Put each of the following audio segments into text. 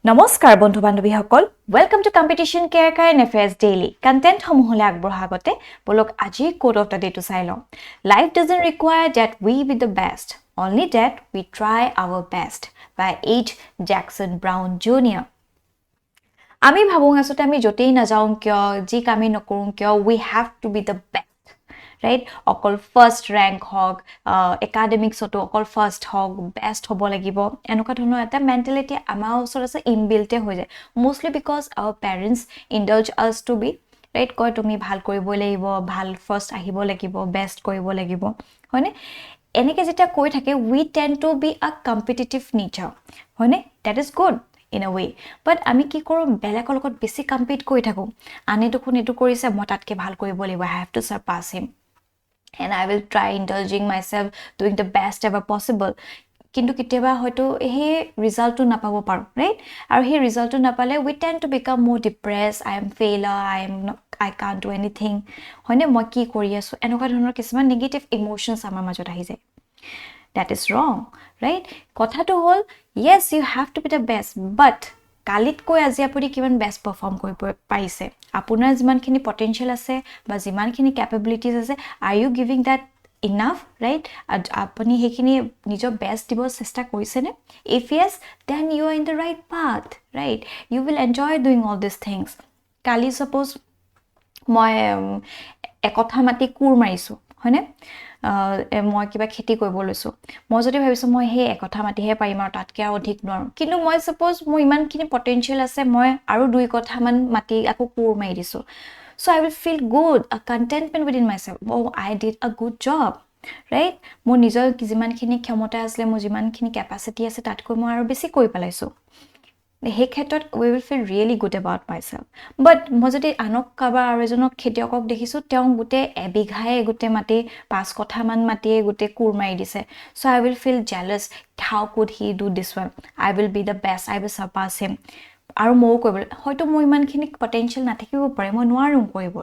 নমস্কাৰ বন্ধু বান্ধৱী সকল welcome to competition care current affairs daily content সমূহলে আগবঢ়া আগতে বলক আজি কোড অফ দা ডে টু চাই লওঁ life doesn't require that we be the best only that we try our best by H Jackson Brown junior আমি ভাবো আসতে আমি যতেই না যাওঁ কিয় যি কামে নকৰোঁ কিয় we have to be the best right অকল ফার্স্ট র্যাঙ্ক হক একাডেমিক্সতো অকল ফার্স্ট হক বেস্ট হ'ব লাগিব এনেকুৱা ধৰণৰ এটা মেন্টালিটি আমাৰ ওচৰত আছে ইনবিল্টে হৈ যায় mostly because our parents indulge us to be right কয় তুমি ভাল কৰিব লাগিব ভাল ফাৰ্স্ট আহিব লাগিব বেস্ট কৰিব লাগিব হয়নে এনেকে যেটা কৈ থাকে we tend to be a competitive nature হয়নে that is good in a way but আমি কি কৰো বেলেগৰ লগত বেছি কম্পিট কৰি থাকো আনে দেখোন এটো কৰিছে মই তাতকে ভাল কৰিব লাগিব I have to surpass him and I will try indulging myself doing the best ever possible কিন্তু কিতেবা হয়তো হে ৰিজাল্টটো নাপাব পাৰো ৰাইট আৰু হে ৰিজাল্টটো নাপালে we tend to become more depressed I am failure I can't do anything হয়নে মই কি কৰি আছো এনেকুৱা ধৰণৰ কিছুমান নেগেটিভ ইমোশনছ আমাৰ মাজত আহি যায় that is wrong right কথাটো হল yes you have to be the best but কালিত কৈ আজি আপুনি কিমান বেস্ট পারফর্ম কৰিব পাইছে আপোনাৰ যিমানখিনি পটেনশিয়াল আছে বা যিমানখিনি ক্যাপাবিলিটিজ আছে are you giving that enough right আপুনি হেখিনি নিজৰ বেস্ট দিব চেষ্টা কৰিছে নে if yes then you are in the right path right you will enjoy doing all these things Kali suppose মই একথা মাটি কুৰ মাৰিছো হয়নে মই কিবা খেতি কৰিব লৈছো মই যদি ভাবিছো মই হে একথা মাটিহে পাৰিম আৰু তাতকে আৰু অধিক নোৱাৰো কিন্তু মই suppose মোৰ ইমানখিনি পটেনশিয়াল আছে মই আৰু দুই কথা মান মাটি আকৌ কুৰ মাৰি দিছো so I will feel good a contentment within myself oh I did a good job right মোৰ নিজৰ যিমানখিনি ক্ষমতা আছে মোৰ যিমানখিনি ক্যাপাসিটি আছে তাতকৈ মই আৰু বেছি কৰি পেলাইছো হে ক্ষেত্ৰত we will feel really good about myself but মই যদি আনক কাবা আৰু এজনক খেতিয়কক দেখিছো তেওঁ গুটে এবিঘায়ে গুটে মাটি পাঁচ কথা মান মাটিয়ে গুটে কুৰ মাৰি দিছে so I will feel jealous how could he do this one I will be the best I will surpass him আৰু মই কৰিব হয়তো মই ইমানখিনি পটেনশিয়াল নাথাকিব পাৰে মই নোৱাৰো কৰিব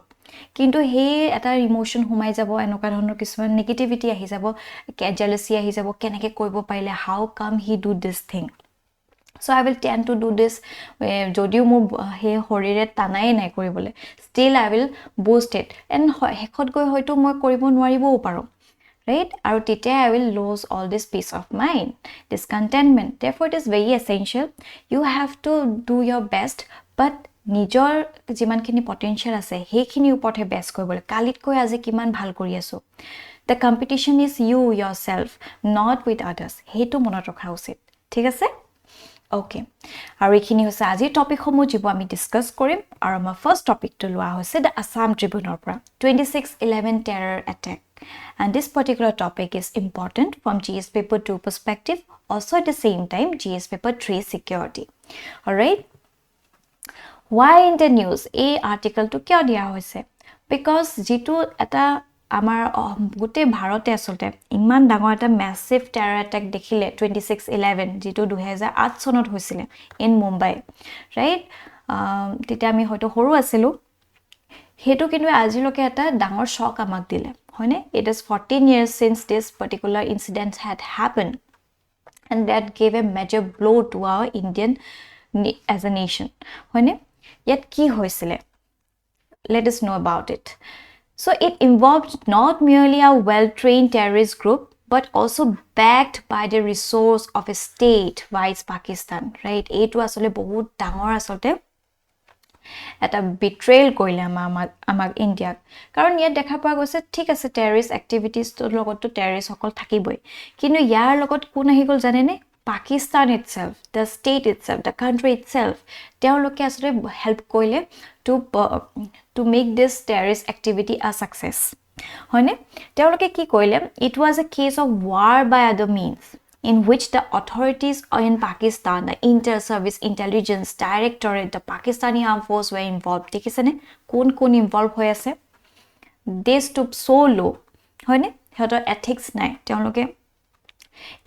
কিন্তু হে এটা ইমোশন হুমাই যাব এনেকুৱা ধৰণৰ কিছুমান নেগেটিভিটি আহি যাব জেলাসি আহি যাব কেনেকে কৰিব পাৰিলে how come he do this thing so I will tend to do this যদিও মোৰ হে হৰিৰে টানাই নাই কৰিবলে still I will boost it and হেখত গৈ হয়তো মই কৰিব নোৱাৰিবও পাৰো right আৰু তেতিয়া I will lose all this peace of mind this contentment therefore it is very essential you have to do your best but নিজৰ যিমানখিনি পটেনশিয়াল আছে হেখিনি ওপৰতে বেস কৰিবলৈ কালিত কৈ আজি কিমান ভাল কৰি আছো the competition is you yourself not with others হেতু মনত ৰখা উচিত ঠিক আছে Okay. আৰু এখিনি হৈছে আজি টপিক সমূহ যিবোৰ আমি ডিসকাস কৰিম আৰু আমাৰ ফাৰ্স্ট টপিকটো লোৱা হৈছে the Assam Tribunal পৰা 26/11 terror attack and this particular topic is important from GS paper 2 perspective also at the same time GS paper 3 security all right why in the news a article to কিয় দিয়া হৈছে because যেটো এটা আমাৰ গুটে ভাৰতে আসলতে ইমান ডাঙৰ এটা ম্যাসিভ টেৰৰ অ্যাটাক দেখিলে 26/11 যেটো 2008 চনত হৈছিল ইন মুম্বাই ৰাইট তেতিয়া আমি হয়তো হৰু আছিলো হেতু কিন্তু আজিলৈকে এটা ডাঙৰ শক আমাক দিলে হয়নে it is 14 years since this particular incident had happened and that gave a major blow to our Indian as a nation হয়নে yet কি হৈছিল let us know about it So it involved not merely a well-trained terrorist group, but also backed by the resource of a state, vice Pakistan, right? Etu asole bahut dangor asolte eta betrayal koile amag India. Karon yet dekha pa goise thik ase terrorist activities to logot to terrorist hokol thakiboi. Kintu yar logot kun ahi gol jane ne? Pakistan itself, the state itself, the country itself, তেওঁলোকে আসলে help কৰিলে to make this terrorist activity a success. হয়নে তেওঁলোকে কি কৰিলে it was a case of war by other means in which the authorities in Pakistan, the inter-service intelligence directorate, the Pakistani armed force were involved. দেখিছেনে কোন involved হৈ আছে they stooped so low হয়নে হেতৰ ethics নাই তেওঁলোকে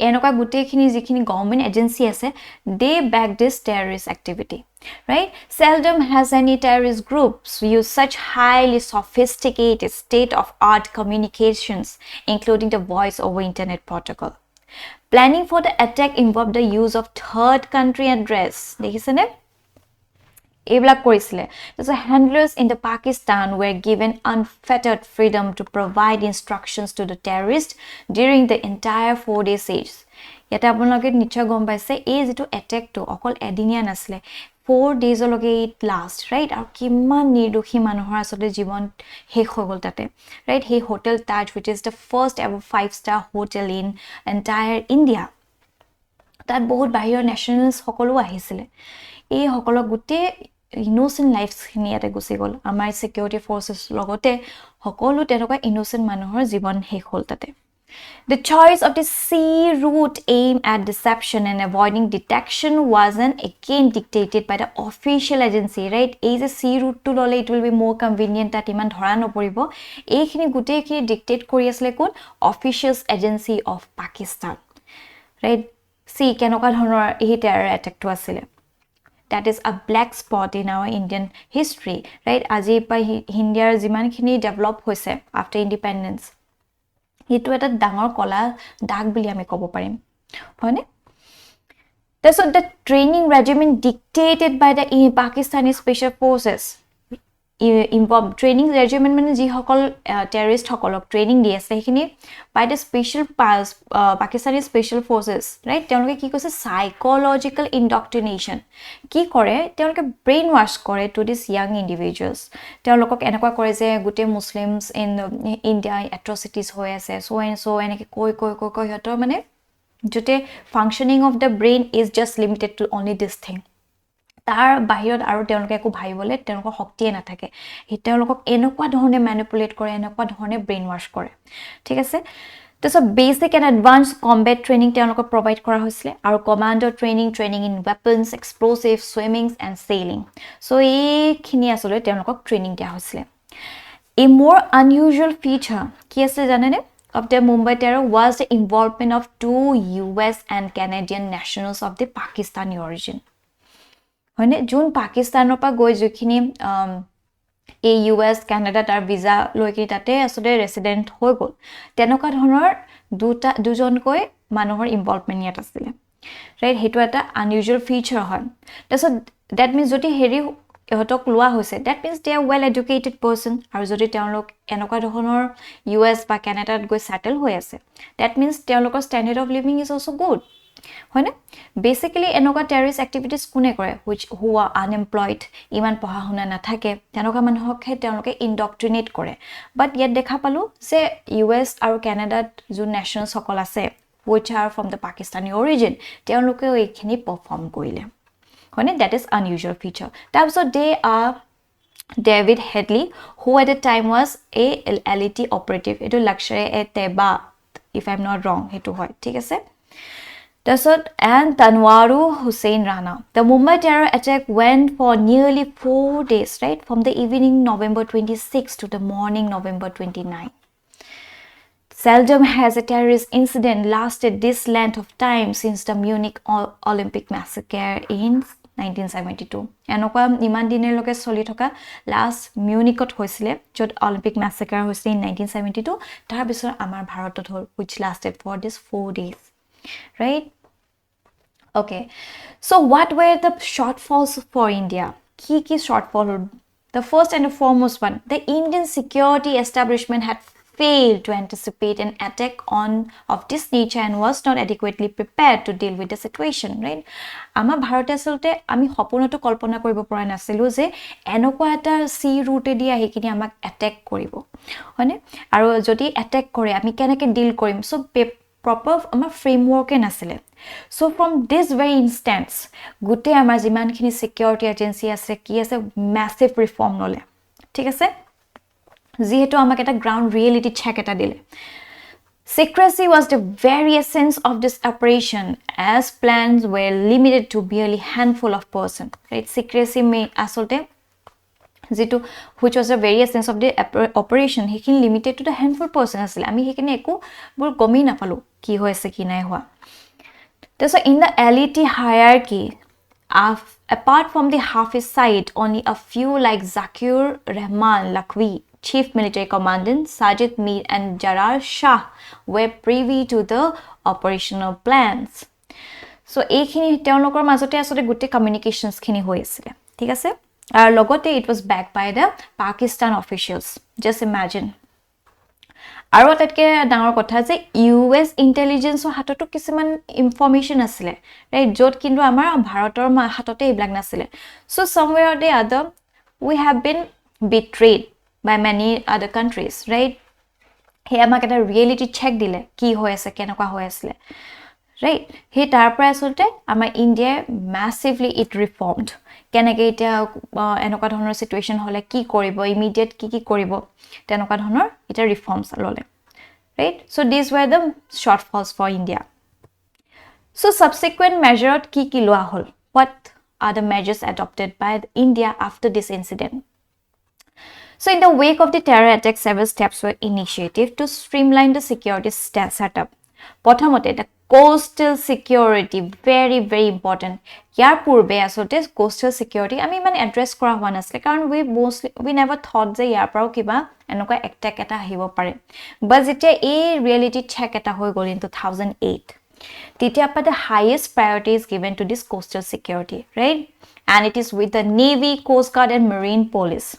এনেকুৱা গুটেখিনি যিখিনি গভৰ্নমেন্ট এজেন্সি আছে they back this terrorist activity right seldom has any terrorist groups use such highly sophisticated state of art communications including the voice over internet protocol Planning for the attack involved the use of third country address. দেখিছেনে? এইবিলাক কৰিছিলে. So handlers in the Pakistan were given unfettered freedom to provide instructions to the terrorists during the entire 4-day siege. ইয়াতে আপোনালোকে নিশ্চয় গম পাইছে এই যেটো এটেকটো অকল এদিনীয়া নাছিলে 4 days লগে ইট লাষ্ট ৰাইট আৰু কিমান নিৰ্দোষী মানুহৰ আসলে জীৱন শেষ হৈ গল তাতে ৰাইট হে hotel Taj which is the first ever 5-star hotel in entire India তাত বহুত বাহিৰৰ নেশনালস সকলো আহিছিলে এই সকলো গুটে innocent lives খিনি ইয়াতে গুছি গল আমাৰ সিকিউৰিটি ফোৰ্সেস লগতে সকলো তেনেকুৱা innocent মানুহৰ জীৱন শেষ হল তাতে The choice of the sea route aimed at deception and avoiding detection wasn't again dictated by the official agency, right? As a sea route to lole, it will be more convenient that iman dhora no poribo. Ekhini gute ekhini dictate kori asle kon official agency of Pakistan, right? See, kenoka dhonor ehi terror attack to asile. That is a black spot in our Indian history, right? Aji pa India jiman khini develop hoise after independence. Itu eta dangor kola dag bili ami kobo parim hone so the training regimen dictated by the Pakistani special forces involved training regimen mane ji hokol terrorist hokolok training di ase hekini by the special Pakistani special forces right teoloke ki koise psychological indoctrination ki kore teoloke brainwash kore to these young individuals teolokok enakwa kore je gute muslims in India atrocities hoy ase so enake koi hotor mane jote functioning of the brain is just limited to only this thing তাৰ বাহিৰত আৰু তেওঁলোকে একো ভাইবলে তেওঁলোকৰ শক্তিয়ে নাথাকে হি তেওঁলোকক এনেকুৱা ধৰণে ম্যানিপুলেট কৰে এনেকুৱা ধৰণে ব্ৰেইন ওয়াশ কৰে ঠিক আছে So basic and advanced combat training তেওঁলোকক provide কৰা হৈছিলে আৰু commander training in weapons explosives swimming and sailing so এইখিনি আসলে তেওঁলোকক training দিয়া হৈছিলে A more unusual feature কি আছে জানেনে of the Mumbai terror was the involvement of 2 US and Canadian nationals of the Pakistani origin হয়নে জুন পাকিস্তানৰ পৰা গৈ যখিনি এই US কানাডা তাৰ ভিসা লৈকি তাতে আসলে ৰেসিডেন্ট হৈ গল তেনেকুৱা ধৰণৰ দুজনকৈ মানুহৰ ইনভলভমেন্ট ইয়াত আছিল ৰাইট হেতু এটা আনইউজুৱেল ফিচাৰ হয় তাছত দ্যাট মিন্স যদি হেৰি ইহতক লোৱা হৈছে that means they are well educated person আৰু যদি তেওঁলোক এনেকুৱা ধৰণৰ US বা কানাডাত গৈ সেটেল হৈ আছে দ্যাট মিন্স তেওঁলোকৰ standard of living is also good হয়নে বেসিক্যালি এনেকুৱা টেৰৰিষ্ট এক্টিভিটিজ কোনে কৰে who are unemployed ইমান পঢ়া শুনা নাথাকে তেনেকুৱা মানুহকহে তেওঁলোকে ইনডক্ট্ৰিনেট কৰে বাট ইয়াত দেখা পালো যে US আৰু কানাডাত যে নেশনাল সকল আছে which are from the Pakistani origin তেওঁলোকে এইখিনি পারফর্ম কৰিলে হয়নে that is unusual feature তাৰপিছত they are David Headley who at the time was a LET operative etu luxury teba if I'm not wrong hetu hoy ঠিক আছে and Tanwaru Hussain Rana. The Mumbai terror attack went for nearly 4 days, right? From the evening November 26 to the morning November 29. Seldom has a terrorist incident lasted this length of time since the Munich Olympic massacre in 1972. Enokwa iman diner loke soli thoka last Munichot hoisile jot Olympic massacre hoisile in 1972 tar bisor amar bharatot hol which lasted for this 4 days. Right? Okay, so what were the shortfalls for India? Key shortfall. The first and the foremost one, the Indian security establishment had failed to anticipate an attack of this nature and was not adequately prepared to deal with the situation, right? Ama Bharate asolte ami hoponoto kalpana koribo pora nasilu je enokwa eta sea route di ahikini amak attack koribo hone aru jodi attack kore ami keneke deal korim so proper আমাৰ framework এ নাছিলে so from this very instance গুটে আমাৰ জিমানখিনি security agency আছে কি আছে massive reform নলে ঠিক আছে যেহেতু আমাক এটা ground reality check এটা দিলে secrecy was the very essence of this operation as plans were limited to barely handful of person right secrecy may আসলতে যেটো which was the very essence of the operation hekin limited to the handful person asile ami hekine eku bur gomi na palu ki hoise ki nai hoa so in the LET hierarchy apart from the Hafiz side only a few like Zakir Rahman Lakwi Chief Military Commandant Sajid Mir and Jarar Shah were privy to the operational plans. So এইখিনি তেওঁলোকৰ মাজতে আসলে গুটে communications খিনি হৈ আছিল ঠিক আছে আৰু লগতে it was backed by the Pakistan officials just imagine আৰু আটাইতকৈ ডাঙৰ কথা যে US ইন্টেলিজেন্সৰ হাততো কিছুমান ইনফৰমেশন আছিল ৰাইট যত কিন্তু আমাৰ ভাৰতৰ হাততে এইবিলাক নাছিল so somewhere or the other we have been betrayed by many other countries right হে আমাক এটা ৰিয়েলিটি চেক দিলে কি হৈ আছে কেনেকুৱা হৈ আছিল right হে তাৰ পৰা আসলতে আমাৰ ইন্ডিয়া massively it reformed কেনেকৈ এটা এনেকুৱা ধৰণৰ সিচুৱেশন হলে কি কৰিব ইমিডিয়েট কি কৰিব তেনেকুৱা ধৰণৰ এটা ৰিফৰ্মছ ললে right so these were the shortfalls for India so subsequent measures কি লোৱা হল what are the measures adopted by India after this incident so in the wake of the terror attack several steps were initiated to streamline the security setup প্ৰথমতে the coastal security very very important ইয়াৰ পূৰ্বে আসলতে coastal security আমি মানে address কৰা হোৱা নাছিল কাৰণ we never thought যে ইয়াৰ পৰাও কিবা এনেকুৱা এটাক এটা আহিব পাৰে but যেতিয়া এই reality check এটা হৈ গল in 2008 তেতিয়া পা the highest priority is given to this coastal security right and it is with the Navy Coast Guard and Marine Police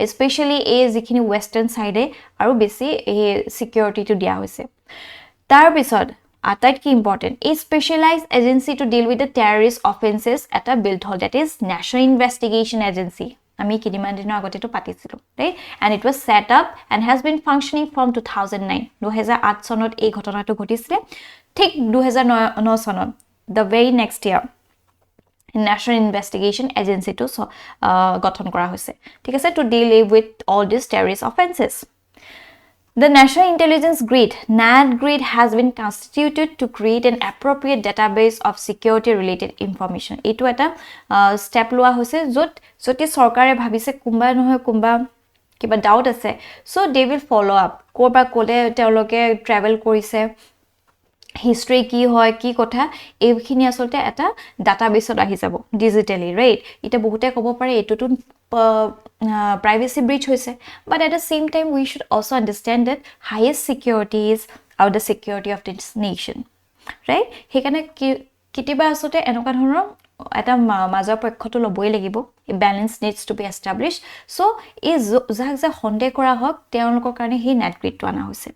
especially এই যিখিনি western side আৰু বেছি এই security to দিয়া হৈছে তাৰ পিছত আটাইতকৈ important a specialized agency to deal with the terrorist offenses এটা built hall that is National Investigation Agency আমি কিমান দিনৰ আগতে তো পাতিছিলো right and it was set up and has been functioning from 2009 2008 চনত এই ঘটনাটো ঘটিছিল ঠিক 2009 চনত the very next year National Investigation Agency to গঠন কৰা হৈছে ঠিক আছে to deal with all these terrorist offenses The National Intelligence Grid, NAD Grid, has been constituted to create an appropriate database of security-related information. Ito eta step loa hoise joti sarkare bhabise kumba nohoy kumba kiba doubt ase so they will follow up korba kole teoloke travel korise history ki hoy ki kotha ekhini asolte eta database ot ahi jabo digitally right ita bohute kobo pare eto tun privacy breach hoise but at the same time we should also understand that highest security is our the security of this nation right hekane kitiba asote enoka dhonor eta major pokhoto loboi lagibo balance needs to be established so is jak honde kora hok teolokor karone he net grid to ana hoise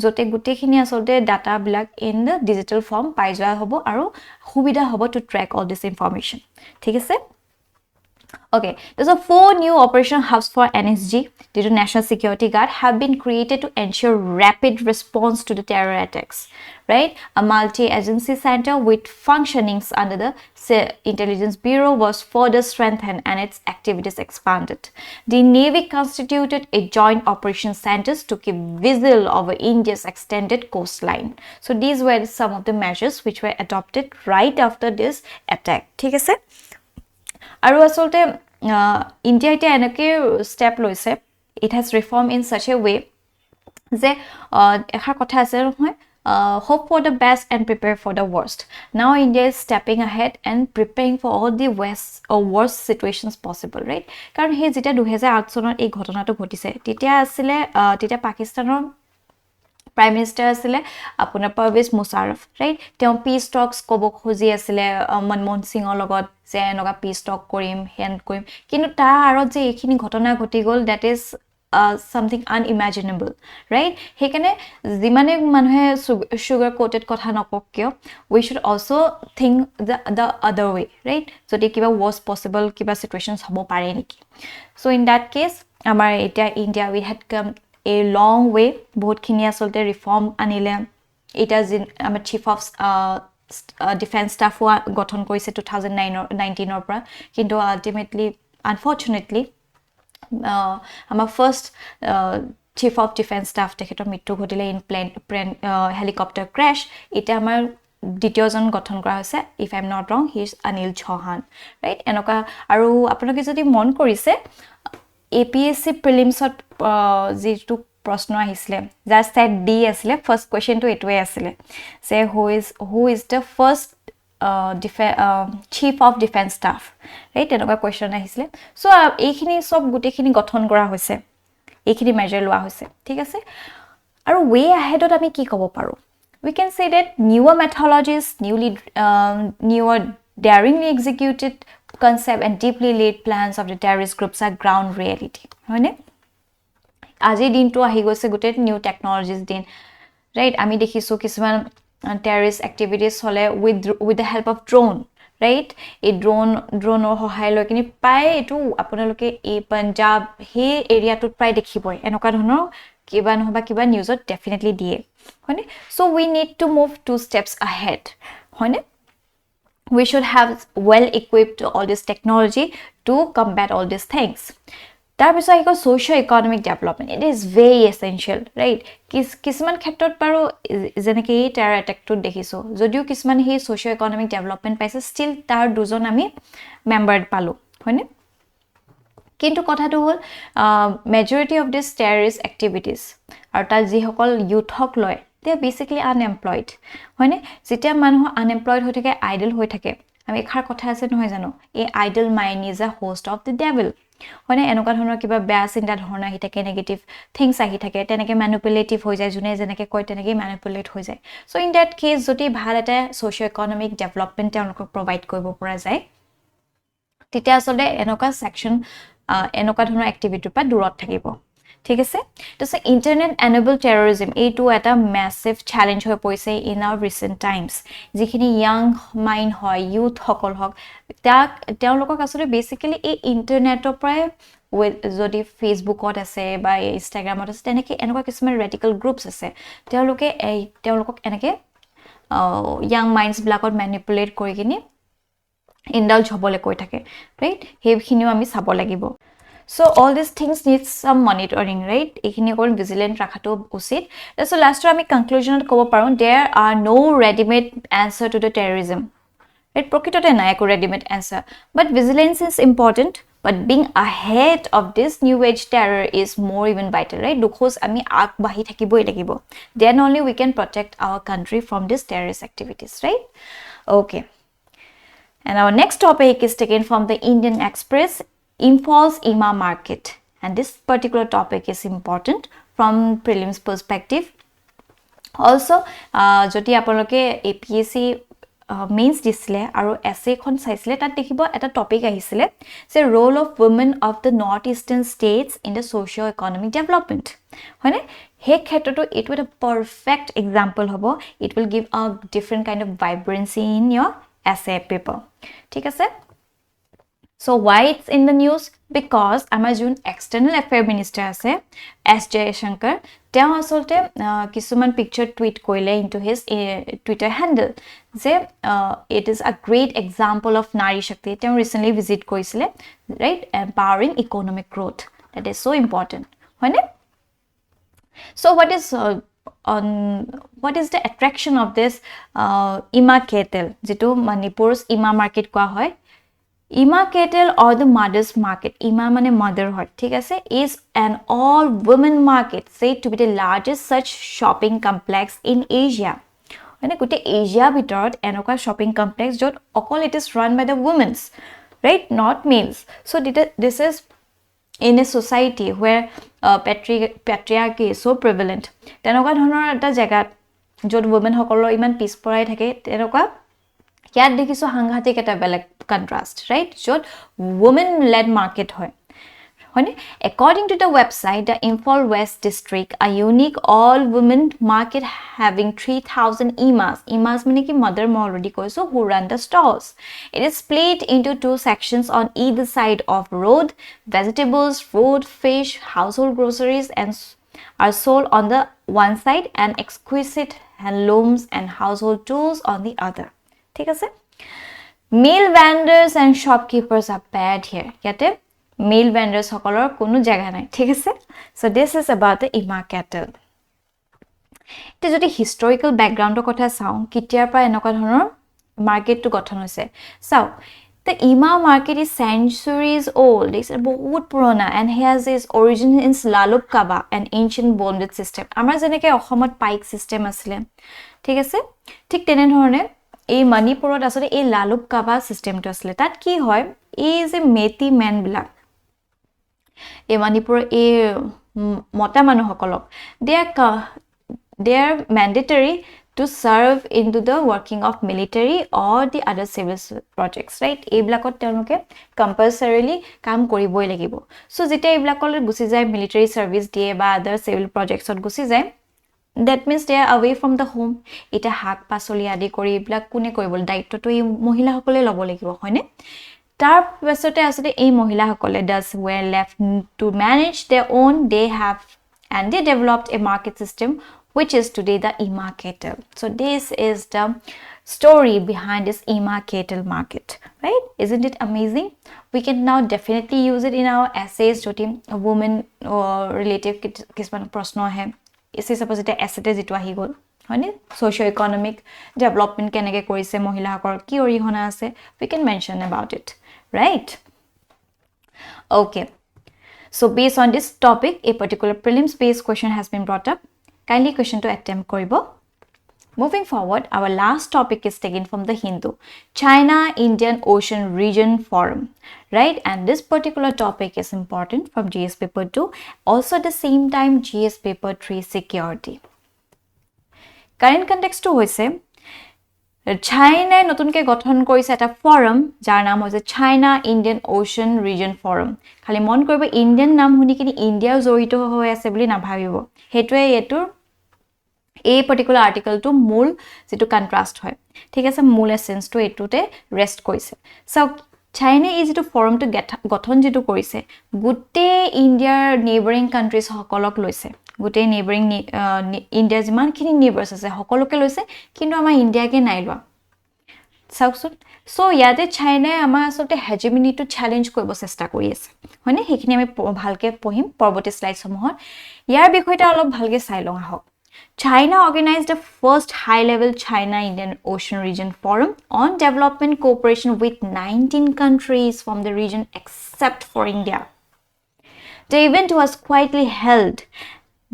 jote gutekhini asolte data black in the digital form pai joa hobo aru subida hobo to track all this information thik ase Okay, there's a 4 new operational hubs for NSG due to National Security Guard have been created to ensure rapid response to the terror attacks, right? A multi-agency center with functionings under the Intelligence Bureau was further strengthened and its activities expanded. The Navy constituted a joint operations centers to keep vigil over India's extended coastline. So these were some of the measures which were adopted right after this attack. ঠিক আছে? আৰু আসলতে India এটা এনেকে step লৈছে it has reformed in such a way যে এখাৰ কথা আছে নহয় hope for the best and prepare for the worst now India is stepping ahead and preparing for all the worst situations possible right কাৰণ হে যেতিয়া 2008 চনত এই ঘটনাটো ঘটিছে তেতিয়া আসলে তেতিয়া পাকিস্তানৰ Prime Minister asile apuna Pervez Musharraf right teo peace talks kobo khoji asile Manmohan Singh logot je enoga peace talk korim hand korim kintu ta arot je ekhini ghotona ghoti gol that is something unimaginable right hekane jimane manhe sugar coated kotha nokok kyo we should also think the other way right so de kiba worst possible kiba situations hobo pare niki so in that case amar eta India we had come a long way both khini asolte reform anile eta amar chief of defense staff গঠন কৰিছে 2019 or পৰা কিন্তু ultimately unfortunately আমাৰ first chief of defense staff তেখেতৰ মৃত্যু ঘটিলে in plane helicopter crash এটা আমাৰ দ্বিতীয়জন গঠন কৰা হৈছে if I am not wrong he is Anil Chauhan right এনেকা আৰু আপোনালোকে যদি মন কৰিছে APSC prelims ত যেটো প্ৰশ্ন আহিছিলে just set D asile first question to etwe asile say who is the first chief of defense staff, right? এনেকুৱা question আহিছিলে. So এইখিনি সব গুটেখিনি গঠন কৰা হৈছে, এইখিনি measure লোৱা হৈছে, ঠিক আছে? আৰু way ahead আমি কি ক'ব পাৰো? We can say that newer methodologies, newer daringly executed concept and deeply laid plans of the terrorist groups are ground reality. হয়নে? আজি দিনটো আহি গৈছে গুটে নিউ টেকনলজিজ দিন, right? আমি দেখিছো কিছুমান terrorist activities hole with the help of drone, right? A drone সহায় লৈ কিনি পায় এটো আপোনালোকে এই পাঞ্জাব হে এৰিয়াটোত প্ৰায় দেখিবই এনেকুৱা ধৰণৰ কিবা নহবা কিবা নিউজত ডেফিনেটলি দিয়ে, হয়নে? So we need to move 2 steps ahead, হয়নে? We should have well equipped all this technology to combat all these things. তাৰ পিছত আহিব socio economic development, it is very essential, right? কিছুমান ক্ষেত্ৰত পাৰো যেনেকে এই টেৰৰ এটেকটো দেখিছো, যদিও কিছুমান হে সোশিও ইকোনমিক ডেভেলপমেন্ট পাইছে, ষ্টিল তাৰ দুজন আমি মেম্বাৰ পালো, হয়নে? কিন্তু কথাটো হল majority of this terrorist activities আৰু তাৰ যিসকল ইউথক লয়, they are basically unemployed, হয়নে? যেতিয়া মানুহ unemployed হৈ থাকে, আইডল হৈ থাকে, আমি এখাৰ কথা আছে নহয় জানো, এই idol mind is a host of the devil, হয়নে? এনেকুৱা ধৰণৰ কিবা বেয়া চিন্তা ধৰণা আহি থাকে, নেগেটিভ থিংছ আহি থাকে, তেনেকে ম্যানিপুলেটিভ হৈ যায়, যোনে যেনেকে কয় তেনেকে ম্যানিপুলেট হৈ যায়। সো ইন দ্যাট কেস যদি ভাল এটা সোশিও ইকোনমিক ডেভেলপমেন্ট তেওঁলোকক প্ৰভাইড কৰিব পৰা যায়, তেতিয়া আসলে এনেকুৱা সেকশন এনেকুৱা ধৰণৰ এক্টিভিটিৰ পৰা দূৰত থাকিব, ঠিক আছে? তো ইন্টাৰনেট এনেবল টেৰৰিজম এইটো এটা ম্যাসিভ চ্যালেঞ্জ হৈ পৰিছে ইন আওয়ার রিসেন্ট টাইমস, যিখিনি ইয়াং মাইন্ড হয়, ইউথ সকল হক, তেওঁলোকক আসলে বেসিক্যালি এই ইন্টাৰনেটৰ পৰাই যদি ফেসবুকত আছে বা ইনষ্টাগ্ৰামত আছে, তেনেকে এনেকুৱা কিছুমান ৰেডিকেল গ্ৰুপছ আছে, তেওঁলোকক এনেকে ইয়াং মাইণ্ডছ ব্লাকত ম্যানিপুলেট কৰি কিনি ইনডালজ হ'বলৈ কৈ থাকে, ৰাইট? সেইখিনিও আমি চাব লাগিব। So all these things needs some monitoring, right? এইখিনি অকল vigilant ৰাখাটো উচিত। So last আমি conclusion ক'ব পাৰো, there are no ready-made answer to the terrorism, right? প্ৰকৃততে নাই একো ready-made answer, but vigilance is important, but being ahead of this new age terror is more even vital, right? দুখোজ আমি আগবাঢ়ি থাকিবই লাগিব, then only we can protect our country from these terrorist activities, right? Okay, and our next topic is taken from the Indian Express, Impulse IMA market, and this particular topic is important from prelims perspective. Also jodi apoloke APSC mains disle aru essay khon saisile, tat dekhibo eta topic ahisile, say role of women of the northeastern states in the socio economic development, hoine? He khetroto it would a perfect example hobo, it will give a different kind of vibrancy in your essay paper, thik ase? So why it's in the news? Because আমাৰ যোন external affair minister আছে S Jayashankar, তেওঁ আসলতে কিছুমান picture tweet কৰিলে into his Twitter handle, যে it is a great example of nari shakti, তেওঁ recently visit কৰিছিলে, right? Empowering economic growth, that is so important, হয়নে? So what is the attraction of this IMA cattle, যেটো Manipur's IMA market কোৱা হয়? IMA cattle or the mother's market, IMA mane motherhood, ঠিক আছে, is an all women market said to be the largest such shopping complex in Asia, মানে গোটে Asia ভিতৰত এনেকুৱা shopping complex য'ত অকল it is run by the women's, right? Not males. So this is in a society where patriarchy is so prevalent, তেনেকুৱা ধৰণৰ এটা জায়গাত য'ত women সকলৰ ইমান পিছপৰাই থাকে, তেনেকুৱা ইয়াত দেখিছো সাংঘাতিক এটা বেলেগ contrast, right? য'ত women led market হয়, হয়নে? According to the website, the Imphal West District, a unique all women market having 3,000 IMAs, IMAs মানে কি mother, মই already কৈছো, who run the stalls. It is split into 2 sections on either side of road. Vegetables, fruit, fish, household groceries and are sold on the one side, and exquisite handlooms and household tools on the other, ঠিক আছে? Male vendors and shopkeepers are paired here. Yate male vendors hokolor kono jaga nai, thik ase? So this is about the IMA cattle. Te jodi historical background or kotha sao, kitiar pra enoka dhonor market to gothon hoise. So the IMA market is centuries old. It's bahut purana and has its origin in Laluk Kaba, an ancient bonded system. Amar jeneke Ohomot pike system asile, thik ase? Thik tene dhorone এই মণিপুৰত আসলে এই লালুক কাবা সিস্টেমটো আসলে তাত কি হয় এই যে মেটি মেন বিলাক এই মণিপুৰৰ এই মতা মানুহসকলক they are mandatory to serve into the working of military or the other civil projects, right? এইবিলাকত তেওঁলোকে compulsorily কাম কৰিবই লাগিব সো যেতিয়া এইবিলাকলৈ গুছি যায় military service দিয়ে বা other civil projectsত গুছি যায় that means they are away from the home এটা হাক পাছলি আদি কৰি এইবিলাক কোনে কৰিব দায়িত্বটো এই মহিলাসকলে ল'ব লাগিব হয়নে তাৰ পাছতে আসলে এই মহিলাসকলে does were left to manage their own they have and they developed a market system which is today the IMA cattle. So this is the story behind this IMA cattle market, right? Isn't it amazing? We can now definitely use it in our essays joti a woman relative kisman prashno hai ise suppose eta essay jitu ahi gol hone socio economic development kenege korise mohila hakor ki orihona ase we can mention about it, right? Okay, so based on this topic a particular prelims based question has been brought up. Kindly question to attempt koribo. Moving forward, our last topic is taken from the Hindu China Indian Ocean Region Forum, right? And this particular topic is important from GS paper 2, also at the same time GS paper 3 security. Current context to hoise China নতুনকে গঠন কৰিছে এটা forum যাৰ নাম হৈছে China Indian Ocean Region Forum খালি মন কৰিব ইন্ডিয়ান নাম শুনি কিনি ইন্ডিয়াও জড়িত হৈ আছে বুলি না ভাবিব হেতুৱে এটো এই পাৰ্টিকুলাৰ আৰ্টিকেলটো মূল যেটো কন্ট্ৰাস্ট হয় ঠিক আছে মূল এসেন্সটো এটোতে ৰেস্ট কৰিছে সো চাইনা এই যেটো ফৰামটো গঠন যেটো কৰিছে গুটে ইন্ডিয়াৰ নেইবাৰিং কান্ট্ৰিজ সকলক লৈছে গুটে নেইবাৰিং ইন্ডিয়া যিমানখিনি নেইবাৰ্স আছে সকলোকে লৈছে কিন্তু আমাৰ ইন্ডিয়াকে নাই লোৱা সাউকসুন সো ইয়াতে চাইনাই আমাৰ আসলে হেজেমনিটো চ্যালেঞ্জ কৰিব চেষ্টা কৰি আছে হয়নে হেখিনি আমি ভালকে পঢ়িম পৰৱৰ্তী স্লাইডসমূহত ইয়াৰ বিষয়টা অলপ ভালকে চাই লওঁ আহক China organized the first high-level China-Indian Ocean Region Forum on development cooperation with 19 countries from the region except for India. The event was quietly held.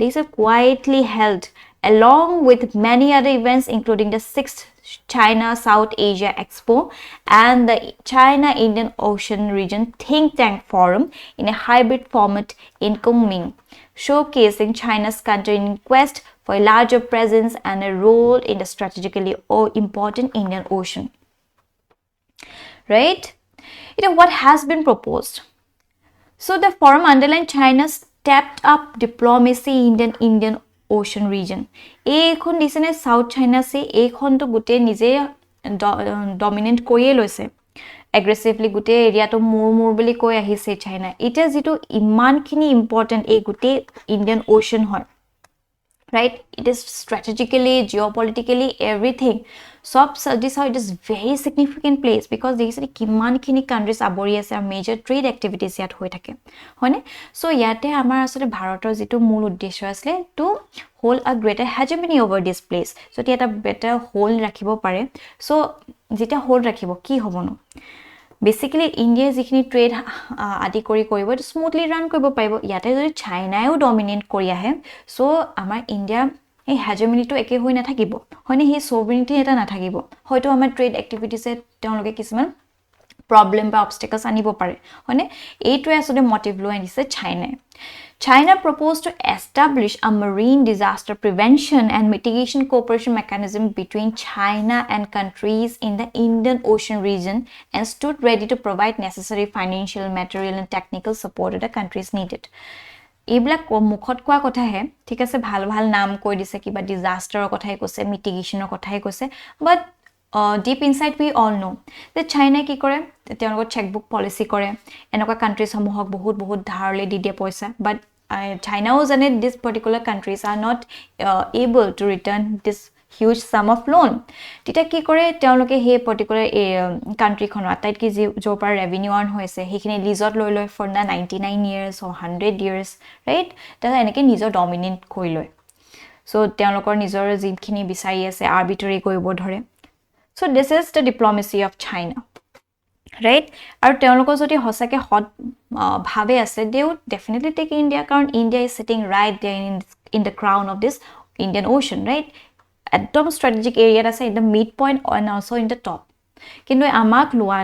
These are quietly held along with many other events including the 6th China South Asia Expo and the China-Indian Ocean Region Think Tank Forum in a hybrid format in Kunming, showcasing China's continuing quest for a larger presence and a role in the strategically important Indian Ocean. Right? What has been proposed? So the forum underlined China's stepped up diplomacy in the Indian Ocean region. Ekhon disene South China se ekhon to gute nije dominant koye loise. Aggressively gute area to more boli koi ahise China. It is ito iman khini important e gute Indian Ocean hoy. Right? It is strategically, geopolitically, everything. So this how it is very significant place because there is a kiman khini countries abori ase major trade activities yat hoi thake hone so yate amar asole bharator jitu mul uddeshyo asle to hold a greater hegemony over this place so eta better hold rakhibo pare so jeta hold rakhibo ki hobono basically India jikhini trade adi kori koribo smoothly run koribo paribo yate jodi China eu dominate kori ahe so amar India এই হেজেমনিটো একে হৈ না থাকিব হয়নে হে সভৰেনিটি এটা না থাকিব হয়তো আমাৰ ট্ৰেড এক্টিভিটিছে তেওঁলোকে কিছুমান প্ৰবলেম বা অবস্টাকলস আনিব পাৰে হয়নে এইটোৱে আসলে মোটিভ লৈ আনিছে চাইনাই China proposed to establish a marine disaster prevention and mitigation cooperation mechanism between China and countries in the Indian Ocean region and stood ready to provide necessary financial, material and technical support that the countries needed. এইবিলাক মুখত কোৱা কথা হে ঠিক আছে ভাল ভাল নাম কৈ দিছে কিবা ডিজাস্টাৰৰ কথাই কৈছে মিটিগেশনৰ কথাই কৈছে বাট deep inside we all know that China কি কৰে তেওঁলোকৰ চেকবুক পলিসি কৰে এনেকুৱা কান্ট্ৰি সমূহক বহুত ধাৰলে দি দিয়ে পইচা বাট China was and this particular countries are not able to return this huge sum of loan tita ki kore তেওঁলোকে হে particular country খন আটাইত কি জৰ পাৰ revenue earn হৈছে হেখিনি লিজত লৈ লৈ for the 99 years or 100 years right তা এনেকে নিজৰ dominant কৈ লৈ so তেওঁলোকৰ নিজৰ জিমখিনি বিচাৰি আছে arbitrary কৰিব ধৰে so this is the diplomacy of China right আৰু তেওঁলোকৰ যদি হসাকে হট ভাবে আছে they would definitely take India কাৰণ India is sitting right there in the crown of this Indian Ocean right একদম strategic area আছে in the midpoint and also in the top কিন্তু আমাক লোৱা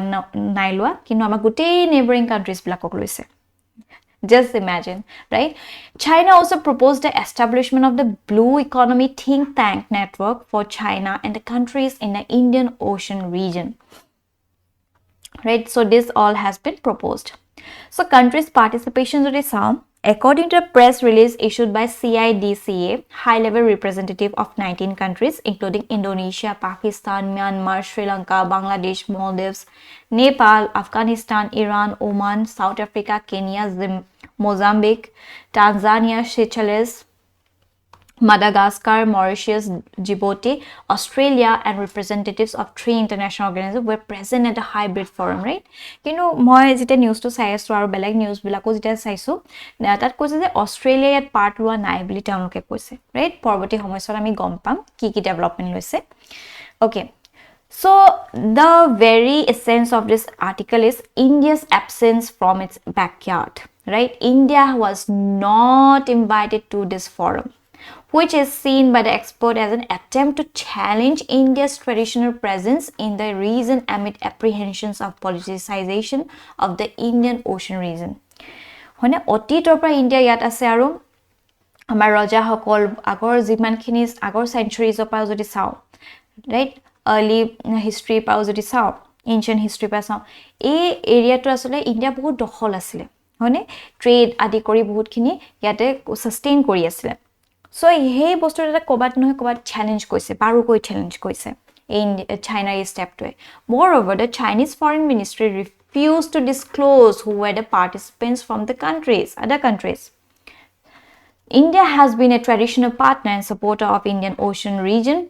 নাই লোৱা কিন্তু আমাক গোটেই neighboring countries বিলাকক লৈছে just imagine right China also proposed the establishment of the blue economy think tank network for China and the countries in the Indian Ocean region right so this all has been proposed so countries participation jodi saw according to a press release issued by CIDCA high level representative of 19 countries including Indonesia Pakistan Myanmar Sri Lanka Bangladesh Maldives Nepal Afghanistan Iran Oman South Africa Kenya Mozambique Tanzania Seychelles Madagascar, Mauritius, Djibouti, Australia, and representatives of 3 international organizations were present at the hybrid forum, right? You know, moi jete news to sai asu aru belag news bilako jete saisu tat koise je Australia yat part lua nai bili tamuke koise, right? Porboti homoysor ami gom pam ki development loise. Okay. So the very essence of this article is India's absence from its backyard, right? India was not invited to this forum, which is seen by the expert as an attempt to challenge India's traditional presence in the region amid apprehensions of politicization of the Indian Ocean region. Hone otitor pra India yat ase aru amar raja hokol agor jiman khini agor centuries of jodi sao right early history pa jodi sao ancient history pa sao ei area to asole India bahut dokhol asile hone trade adi kori bahut khini yate sustain kori asile so hey bostu eta kobat noy kobat challenge koise baru koi challenge koise in China is step to moreover the Chinese foreign ministry refused to disclose who were the participants from the other countries India has been a traditional partner and supporter of Indian Ocean region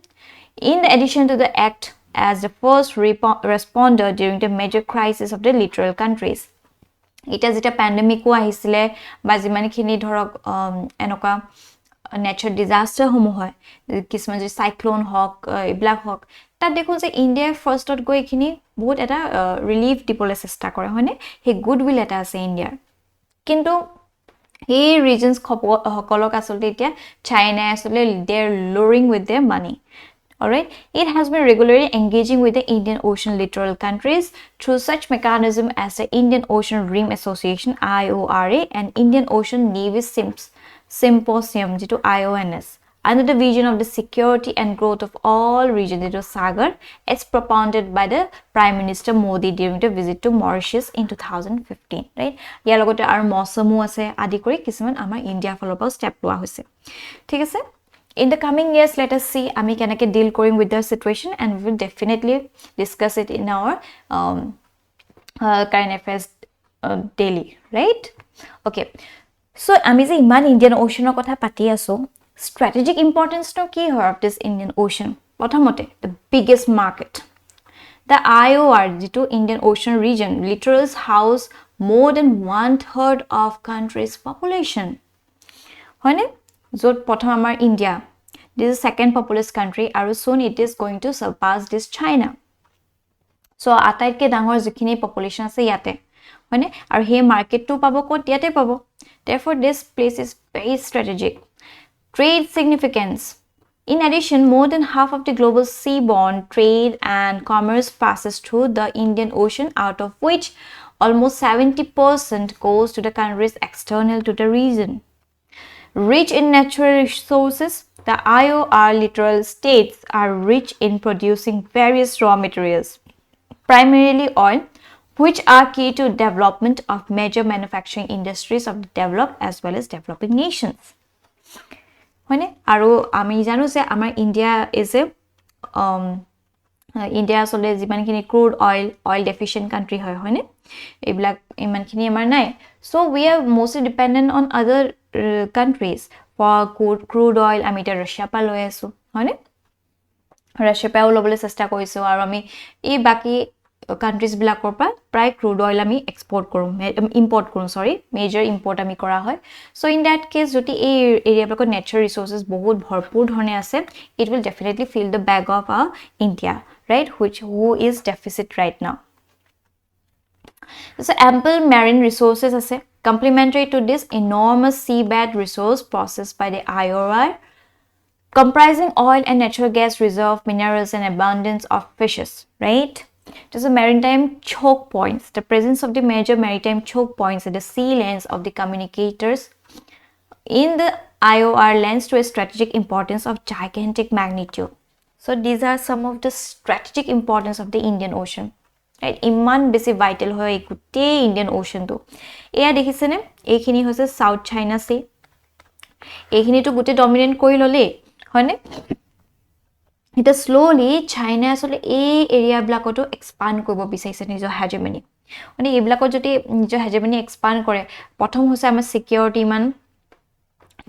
in addition to the act as the first responder during the major crisis of the littoral countries it is a pandemic ko ahisile ba jimani khini dhorok enoka natural disaster homo hoy kisman je cyclone hawk black hawk ta dekhun je India first dot goi khini bahut eta relief dipole chesta kore hone he goodwill eta ase India kintu he regions hokolok asolte etia China asole they are luring with their money alright it has been regularly engaging with the Indian Ocean littoral countries through such mechanism as the Indian Ocean Rim Association IORA and Indian Ocean Navy Symposium to IONS under the vision of the security and growth of all regions to Sagar it's propounded by the Prime Minister Modi during the visit to Mauritius in 2015 right ya logote ar mosamu ase adi kori kisman amar India follow up step loa hoise thik ase in the coming years let us see ami kenake deal korim with the situation and we will definitely discuss it in our current affairs daily right okay so ami je iman Indian Ocean kotha pati aso strategic importance to ki hoy of this Indian Ocean prothamote the biggest market the IOR to Indian Ocean region littorals house more than 1/3 of country's population hoine jot prothom amar India this is second populous country and soon it is going to surpass this China so ataitke dangor jikhini population ase yate hoine aru he market to pabo kot yate pabo therefore this place is very strategic trade significance in addition more than half of the global seaborne trade and commerce passes through the Indian Ocean out of which almost 70% goes to the countries external to the region rich in natural resources the IOR littoral states are rich in producing various raw materials primarily oil which are key to development of major manufacturing industries of the developed as well as developing nations hoine aru ami janu je amar India is a India sole jiman khini crude oil deficient country hoy hoine eblak iman khini amar nai so we are mostly dependent on other countries for crude oil ami ta Russia pa loi asu hoine Russia pa ulobole chesta koisu aru ami ei baki countries bilakor pa pray crude oil ami export korum import korum sorry major import ami kora hoy so in that case joti ei area bilakor natural resources bahut bharpur dhone ase it will definitely fill the bag of India right who is deficit right now so ample marine resources ase complementary to this enormous seabed resource processed by the IOR comprising oil and natural gas reserve, minerals, and abundance of fishes, right? These are maritime choke points. The presence of the major maritime choke points at the sea lanes of the communicators in the IOR lends to a strategic importance of gigantic magnitude. So these are some of the strategic importance of the Indian Ocean. Right? Iman besi vital hoy gute Indian Ocean to. Eya dekhise ne? Ekhini hoise South China Sea. Ekhini to gute dominant kori lole. Hoine? It is slowly China asole a area blakoto expand koribo bisaise nijo hegemony. Oni e blakot jodi nijo hegemony expand kore, prothom hoise amar security man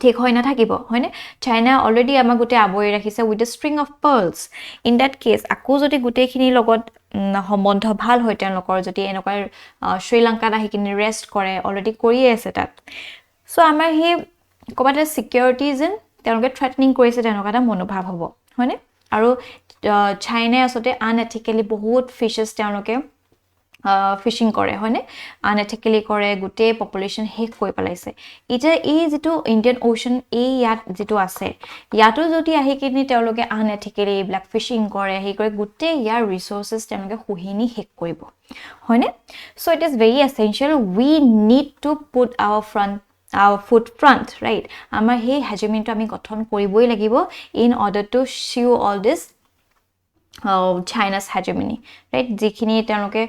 ঠিক হয় না থাকিব হয়নে China already আমা গুটে আবৰি ৰাখিছে with a string of pearls in that case আকো যদি গুটেখিনি লগত সম্বন্ধ ভাল হয় তেওঁলোকৰ যদি এনেকুৱা শ্ৰীলংকাত আহিকিনি ৰেষ্ট কৰে অলৰেডি কৰিয়ে আছে তাত সো আমাৰ হে কবাতে সিকিউৰিটি যেন তেওঁলোকে থ্ৰেটনিং কৰিছে তেনেকুৱা এটা মনোভাৱ হ'ব হয়নে আৰু চাইনা আসতে আনএথিক্যালি বহুত ফিশেস তেওঁলোকে ফিশিং কৰে হয়নে আনএথিক্যালি কৰে গুটে পপুলেশন হেক কৈ পেলাইছে ইটা এই যেটো ইন্ডিয়ান ওশন এই ইয়াত যেটো আছে ইয়াতো যদি আহি কিনি তেওঁলোকে আনএথিক্যালি ব্ল্যাক ফিশিং কৰে হে কৰে গুটে ইয়াৰ ৰিসোৰ্সেস তেওঁলোকে হুহিনি হেক কৰিব হয়নে so it is very essential we need to put our foot front right আমাৰ হে হেজমেন্ট আমি গঠন কৰিবই লাগিব in order to show all this China's hegemony right যিখিনি তেওঁলোকে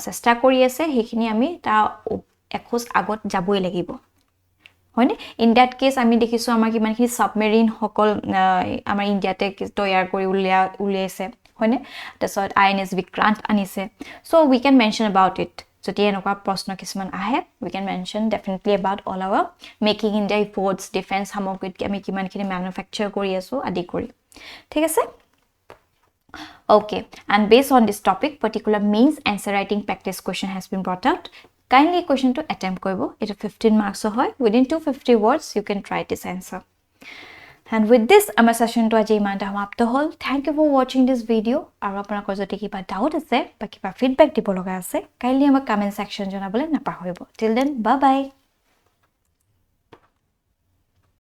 চেষ্টা কৰি আছে হেখিনি আমি তা একোস আগত যাবই লাগিব হয়নে ইন দ্যাট কেস আমি দেখিছো আমাৰ কিমানখিনি সাবমেৰিন হকল আমাৰ ইন্ডিয়াতে তৈয়াৰ কৰি উলিয়াইছে হয়নে তাৰছত INS বিক্ৰান্ত আনিছে so we can mention about it যদি এনেকুৱা প্ৰশ্ন কিছুমান আহে we can mention definitely about all our making India efforts defense সামগ্ৰীত আমি কিমানখিনি ম্যানুফ্যাকচাৰ কৰি আছো আদি কৰি ঠিক আছে Okay, and based on this topic, particular means answer writing practice question has been brought out. Kindly question to attempt koibo. It is 15 marks so hoy. Within 250 words, you can try this answer. And with this, our session to aji imanta samapto hol. Thank you for watching this video. Aru aponakor jodi kiba doubt ase ba kiba feedback dibo loga ase, kindly amar comment section janabole napahoribo. Till then, bye bye.